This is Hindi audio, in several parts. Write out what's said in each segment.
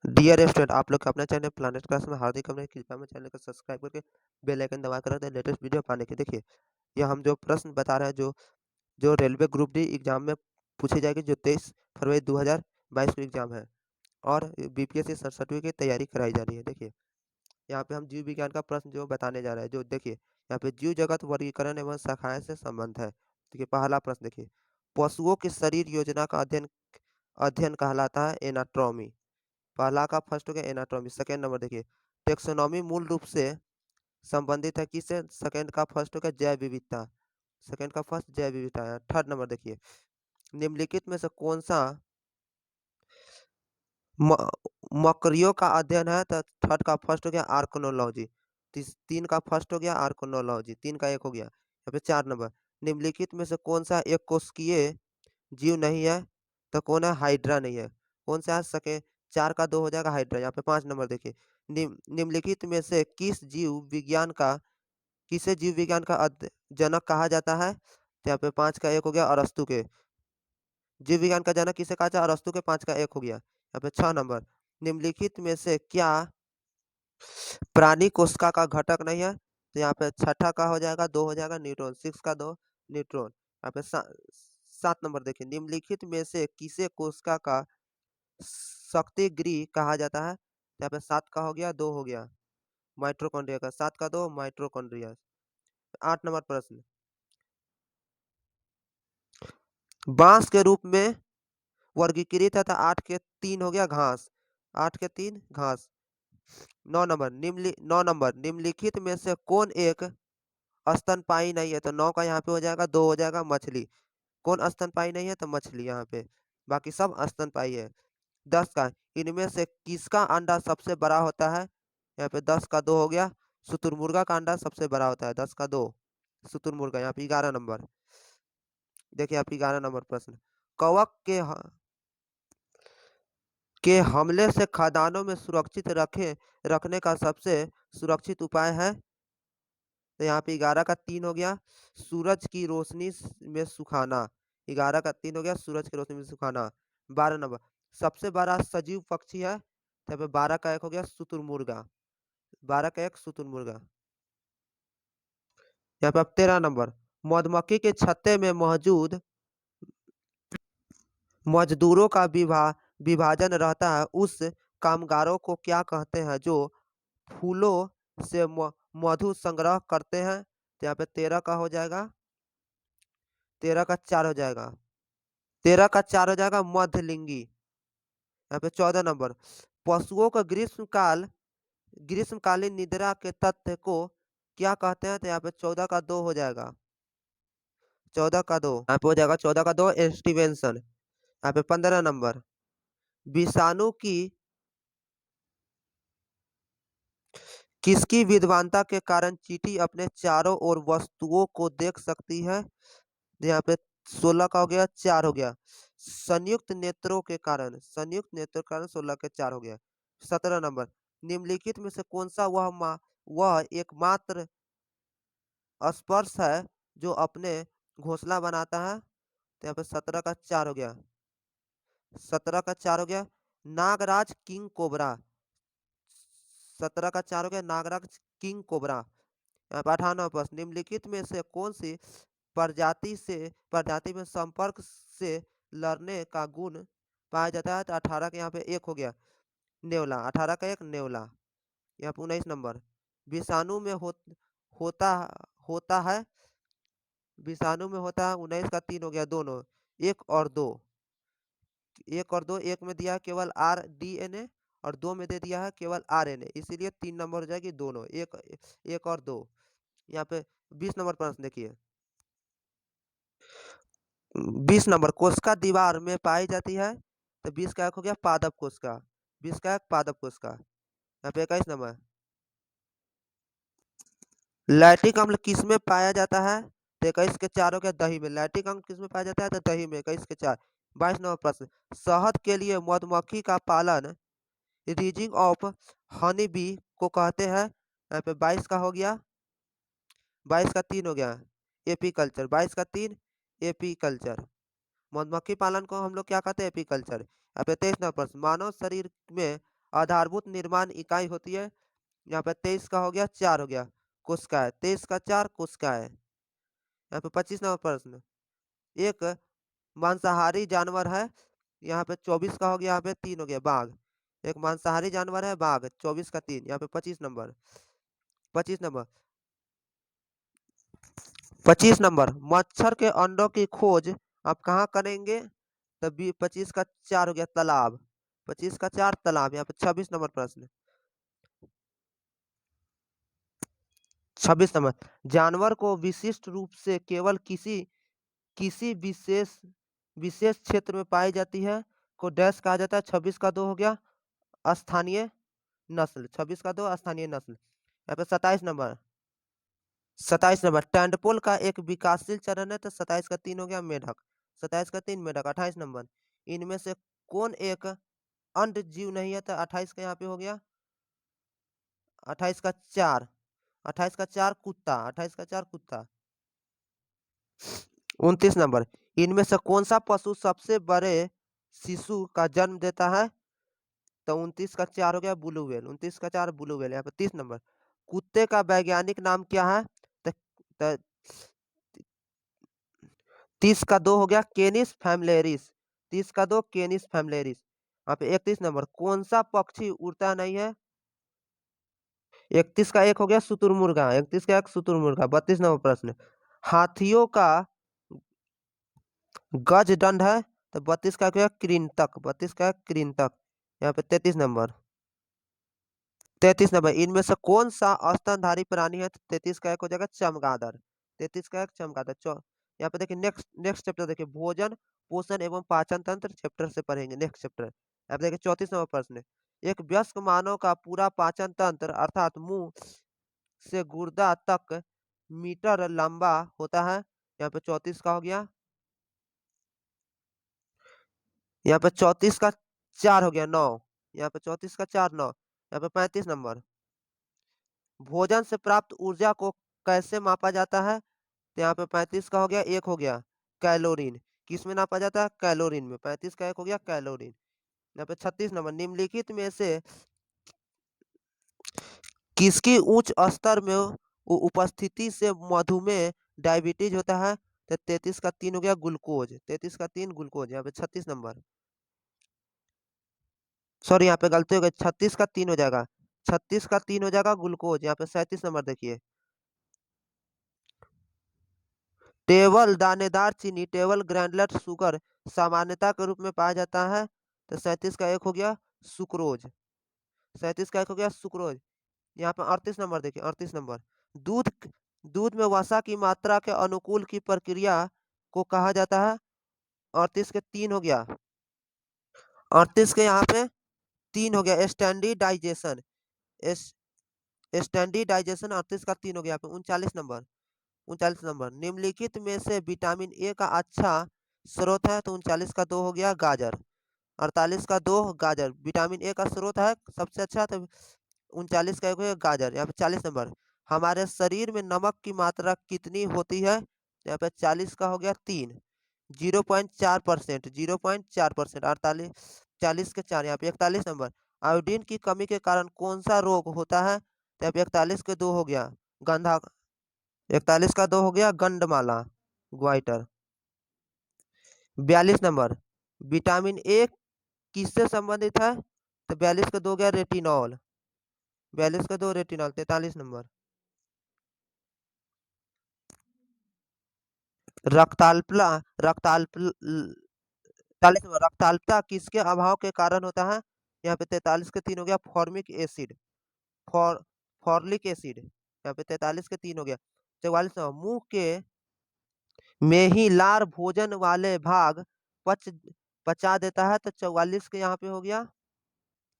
डियर स्टूडेंट, आप लोग का अपना चैनल प्लैनेट क्लास में हार्दिक अभिनंदन। कृपया मेरे चैनल को सब्सक्राइब करके बेल आइकन दबा कर रखें लेटेस्ट वीडियो पाने के। देखिए, यह हम जो प्रश्न बता रहे हैं, जो जो रेलवे ग्रुप डी एग्जाम में पूछी जाएगी, जो 23 फरवरी 2022 को एग्जाम है और बीपीएससी 67वीं की तैयारी कराई जा रही है। देखिए, यहाँ पे हम जीव विज्ञान का प्रश्न जो बताने जा रहे हैं, जो देखिए यहाँ पे जीव जगत वर्गीकरण एवं शाखाएं से संबंध है। देखिए, पहला प्रश्न देखिए, पशुओं की शरीर योजना का अध्ययन अध्ययन कहलाता है एनाटॉमी। पहला का फर्स्ट हो गया एनाटॉमी। सेकंड नंबर देखिए, टेक्सोनॉमी मूल रूप से संबंधित है किससे? सेकंड का फर्स्ट हो गया जैव विविधता। सेकंड का फर्स्ट जैव विविधता है। थर्ड नंबर देखिए, निम्नलिखित में से कौन सा म- मकड़ियों का अध्ययन है? तो थर्ड का फर्स्ट हो गया आर्कनोलॉजी। तीन का फर्स्ट हो गया आर्कनोलॉजी, तीन का एक हो गया। यहाँ पे चार नंबर, निम्नलिखित में से कौन सा एक कोशिकीय जीव नहीं है? तो कौन है? हाइड्रा नहीं है। कौन सा है? सके चार का दो हो जाएगा हाइड्रा। यहाँ पे पांच नंबर देखिए, निम्नलिखित में से किसे जीव विज्ञान का जनक कहा जाता है? तो यहाँ पे पांच का एक हो गया अरस्तु के। जीव विज्ञान का जनक किसे कहा जाता है? अरस्तु के। पांच का एक हो गया। यहाँ पे छह नंबर, निम्नलिखित में से क्या प्राणी कोशिका का घटक नहीं है? तो यहाँ पे छठा का हो जाएगा दो हो जाएगा न्यूट्रॉन। सिक्स का दो न्यूट्रॉन। यहाँ पे सात नंबर देखिए, निम्नलिखित में से किसे कोशिका का शक्ति गृह कहा जाता है? तो यहाँ पे सात का हो गया दो हो गया माइट्रोकॉन्ड्रिया का। सात का दो माइट्रोकॉन्ड्रिया। आठ नंबर प्रश्न, बांस के रूप में वर्गीकृत है। तो आठ के तीन हो गया घास। आठ के तीन घास। नौ नंबर, निम्नलिखित में से कौन एक स्तनपायी नहीं है? तो नौ का यहाँ पे हो जाएगा दो हो जाएगा मछली। कौन स्तनपायी नहीं है? तो मछली यहाँ पे। बाकी सब स्तनपायी है। दस का, इनमें से किसका अंडा सबसे बड़ा होता है? यहाँ पे दस का दो हो गया शुतुरमुर्गा का अंडा सबसे बड़ा होता है। दस का दो शुतुरमुर्गा। यहाँ पे 11 नंबर देखिए, आप 11 नंबर प्रश्न, कवक के हमले से खदानों में सुरक्षित रखने का सबसे सुरक्षित उपाय है? तो यहाँ पे 11 का तीन हो गया सूरज की रोशनी में सुखाना। 11 का तीन हो गया सूरज की रोशनी में सुखाना। 12 नंबर, सबसे बड़ा सजीव पक्षी है? तो यहाँ पे 12 का एक हो गया शुतुरमुर्गा। 12 का एक शुतुरमुर्गा। यहाँ पे अब 13 नंबर, मधुमक्खी के छत्ते में मौजूद मजदूरों का विभाजन रहता है, उस कामगारों को क्या कहते हैं जो फूलों से मधु संग्रह करते हैं? तो यहाँ पे 13 का हो जाएगा, 13 का चार हो जाएगा, 13 का चार हो जाएगा मध्यलिंगी। यहाँ पे 14 नंबर, पशुओं का ग्रीष्मकालीन निद्रा के तथ्य को क्या कहते हैं? तो यहाँ पे 14 का दो हो जाएगा, 14 का दो यहाँ पे हो जाएगा, 14 का दो एस्टिवेंशन। यहाँ पे 15 नंबर, विषाणु की किसकी विद्वानता के कारण चींटी अपने चारों ओर वस्तुओं को देख सकती है? यहाँ पे 16 का हो गया चार हो गया संयुक्त नेत्रों के कारण। संयुक्त नेत्रों के कारण 16 के चार हो गया। 17 नंबर, निम्नलिखित में से कौन सा वह एकमात्र स्पर्श है जो अपने घोंसला बनाता है? तो यहाँ पे 17 का चार हो गया, 17 का चार हो गया नागराज किंग कोबरा। 17 का चार हो गया नागराज किंग कोबरा। यहाँ पे 18 प्रश्न, निम्नलिखित में से कौन सी प्रजाति में संपर्क से लड़ने का गुण पाया जाता है? तो 18 के यहाँ पे एक हो गया नेवला। 18 का एक नेवला। यहाँ पे 19 नंबर, विषाणु में होता होता है विषाणु में होता है। 19 का तीन हो गया दोनों, एक और दो। एक और दो, एक में दिया है केवल RDNA और दो में दे दिया है केवल RNA, इसीलिए 3 नंबर हो जाएगी दोनों, एक एक और दो। यहाँ पे 20 नंबर प्रश्न देखिए, 20 नंबर, कोशिका दीवार में पाई जाती है। तो 20 का एक हो गया पादप कोशिका। 20 का एक पादप कोशिका। यहाँ पे 21 नंबर, लैक्टिक अम्ल किस में पाया जाता है? तो 21 के चार हो गया दही में। लैक्टिक अम्ल किस में पाया जाता है? तो दही में। 21 के चार। 22 नंबर प्रश्न, शहद के लिए मधुमक्खी का पालन रीजिंग ऑफ हनी बी को कहते हैं। यहाँ पे 22 का हो गया, 22 का तीन हो गया एपीकल्चर। 22 का तीन एपीकल्चर। मधुमक्खी पालन को हम लोग क्या कहते हैं? एपीकल्चर। यहाँ पे 23 नंबर प्रश्न, मानव शरीर में आधारभूत निर्माण इकाई होती है। यहाँ पे 23 का हो गया 4 हो गया कोशिकाएं, 23 का 4 कोशिकाएं। यहाँ पे 25 नंबर प्रश्न, एक मांसाहारी जानवर है। यहाँ पे 24 का हो गया, यहाँ पे 3 हो गया बाघ। एक मांसाहारी जानवर है बाघ, 24 का 3, यहाँ पे 25 नंबर। 25 नंबर, 25 नंबर, मच्छर के अंडों की खोज आप कहाँ करेंगे? तब 25 का 4 हो गया तालाब, 25 का 4 तालाब। यहाँ पे 26 नंबर प्रश्न, 26 नंबर, जानवर को विशिष्ट रूप से केवल किसी किसी विशेष विशेष क्षेत्र में पाई जाती है को डैश कहा जाता है। 26 का 2 हो गया स्थानीय नस्ल, 26 का 2 स्थानीय नस्ल। यहाँ पे 27 नंबर, 27 नंबर, टैंडपोल का एक विकासशील चरण है, तो 27 का 3 हो गया मेढक, 27 का 3 मेढक। 28 नंबर, इनमें से कौन एक अंड जीव नहीं है? तो 28 का यहाँ पे हो गया, 28 का 4, 28 का 4 कुत्ता, 28 का 4 कुत्ता। 29 नंबर, इनमें से कौन सा पशु सबसे बड़े शिशु का जन्म देता है? तो 29 का 4 हो गया ब्लू व्हेल, 29 का 4 ब्लू व्हेल। यहाँ पे 30 नंबर, कुत्ते का वैज्ञानिक नाम क्या है? तो 30 का 2 हो गया केनिस फैमिलेरिस, 30 का 2 केनिस फैमिलेरिस। यहाँ पे 31 नंबर, कौन सा पक्षी उड़ता नहीं है? 31 का 1 हो गया शुतुरमुर्गा, 31 का 1 शुतुरमुर्गा। 32 नंबर प्रश्न, हाथियों का गज दंड है? तो 32 का क्या? कृंतक, 32 का कृंतक। यहाँ पे 33 नंबर, 33 नंबर, इनमें से कौन सा स्तनधारी प्राणी है? तो 33 का 1 हो जाएगा चमगादड़, 33 का 1 चमगादड़। यहाँ पे देखिए नेक्स्ट नेक्स्ट चैप्टर देखिए, भोजन पोषण एवं पाचन तंत्र चैप्टर से पढ़ेंगे नेक्स्ट चैप्टर। यहाँ पे देखिए 34 नंबर प्रश्न, एक वयस्क मानव का पूरा पाचन तंत्र अर्थात मुंह से गुर्दा तक मीटर लंबा होता है। यहाँ पे 34 का हो गया, यहाँ पे 34 का 4 हो गया 9, यहाँ पे 34 का 4 9। यहाँ पे 35 नंबर, भोजन से प्राप्त ऊर्जा को कैसे मापा जाता है? तो यहाँ पे 35 का हो गया 1 हो गया कैलोरीन, किस में नापा जाता है? कैलोरीन में, 35 का 1 हो गया कैलोरीन। यहाँ पे 36 नंबर, निम्नलिखित में से किसकी उच्च स्तर में उपस्थिति से मधुमेह डायबिटीज होता है? तो 33 का 3 हो गया ग्लूकोज, 33 का 3 ग्लूकोज। यहाँ पे 36 नंबर, सॉरी यहाँ पे गलती हो गई, 36 का 3 हो जाएगा, 36 का 3 हो जाएगा ग्लूकोज। यहाँ पे 37 नंबर देखिए, टेबल दानेदार चीनी टेबल ग्रैंडलर शुगर सामान्यता के रूप में पाया जाता है। तो 37 का 1 हो गया सुक्रोज, 37 का 1 हो गया सुक्रोज। यहाँ पे 38 नंबर देखिए, 38 नंबर, दूध दूध में वसा की मात्रा के अनुकूल की प्रक्रिया को कहा जाता है? 38 के 3 हो गया, 38 के यहाँ पे 3 हो गया स्टैंडर्डाइजेशन, स्टैंडर्डाइजेशन। 38 का 3 हो गया। यहाँ पे 39 नंबर, 39 नंबर, निम्नलिखित में से विटामिन ए का अच्छा स्रोत है? तो 39 का 2 हो गया गाजर, 48 का 2 गाजर, विटामिन ए का स्रोत है सबसे अच्छा। तो 39 का 1 हो गया गाजर। यहाँ पे 40 नंबर, हमारे शरीर में नमक की मात्रा कितनी होती है? यहाँ पे 40 का हो गया 3, 0.4%, 0.4%। 48, 40 के 4। यहाँ पे 41 नंबर, आयोडीन की कमी के कारण कौन सा रोग होता है? तो यहाँ पे 41 के 2 हो गया गंधा, 41 का 2 हो गया गंडमाला ग्वाइटर। 42 नंबर, विटामिन ए किससे संबंधित है? तो 42 का 2 हो गया रेटिनॉल, 42 का 2 रेटिनॉल। 43 नंबर, रक्ताल्पता रक्ताल्प 43 नंबर, रक्ताल्पता किसके अभाव के कारण होता है? यहाँ पे 43 के 3 हो गया फॉर्मिक एसिड, फॉर फॉर्लिक एसिड। यहाँ पे 43 के 3 हो गया। 44 नंबर, मुंह के में ही लार भोजन वाले भाग पच पचा देता है। तो 44 के यहाँ पे हो गया,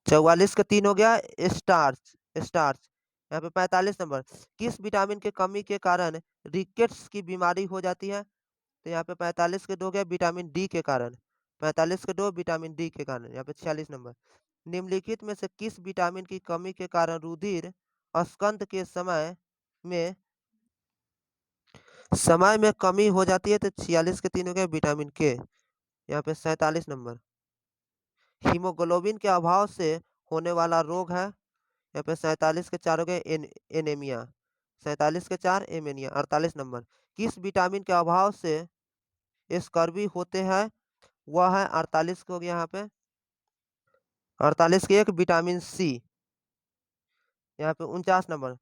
44 का 3 हो गया स्टार्च, स्टार्च। यहाँ पे 45 नंबर, किस विटामिन के कमी के कारण रिकेट्स की बीमारी हो जाती है? तो यहाँ पे 45 के 2 हो गया विटामिन डी के कारण, 45 के 2 विटामिन डी के कारण। यहाँ पे 46 नंबर, निम्नलिखित में से किस विटामिन की कमी के कारण रुधिर स्कंद के समय में कमी हो जाती है? तो 46 के 3 हो गया विटामिन के। यहाँ पे 47 नंबर, हीमोग्लोबिन के अभाव से होने वाला रोग है। यहाँ पे 47 के 4 हो गए एनीमिया, 47 के 4 एनीमिया। 48 नंबर, किस विटामिन के अभाव से स्कर्वी होते हैं? वह है 48 को हो गया यहाँ पे, 48 के 1 विटामिन सी। यहाँ पे 49 नंबर,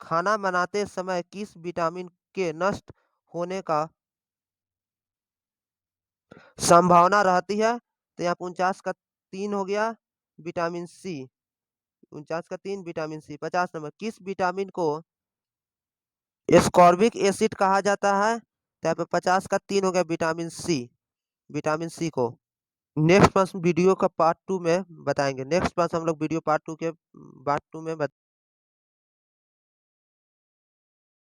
खाना बनाते समय किस विटामिन के नष्ट होने का संभावना रहती है? तो यहाँ पे 49 का 3 हो गया विटामिन सी, 49 का 3 विटामिन सी। 50 नंबर, किस विटामिन को एस्कॉर्बिक एसिड कहा जाता है? तो यहाँ पे 50 का 3 हो गया विटामिन सी, विटामिन सी को। नेक्स्ट प्रश्न वीडियो का पार्ट 2 में बताएँगे। नेक्स्ट प्रश्न हम लोग वीडियो पार्ट 2 में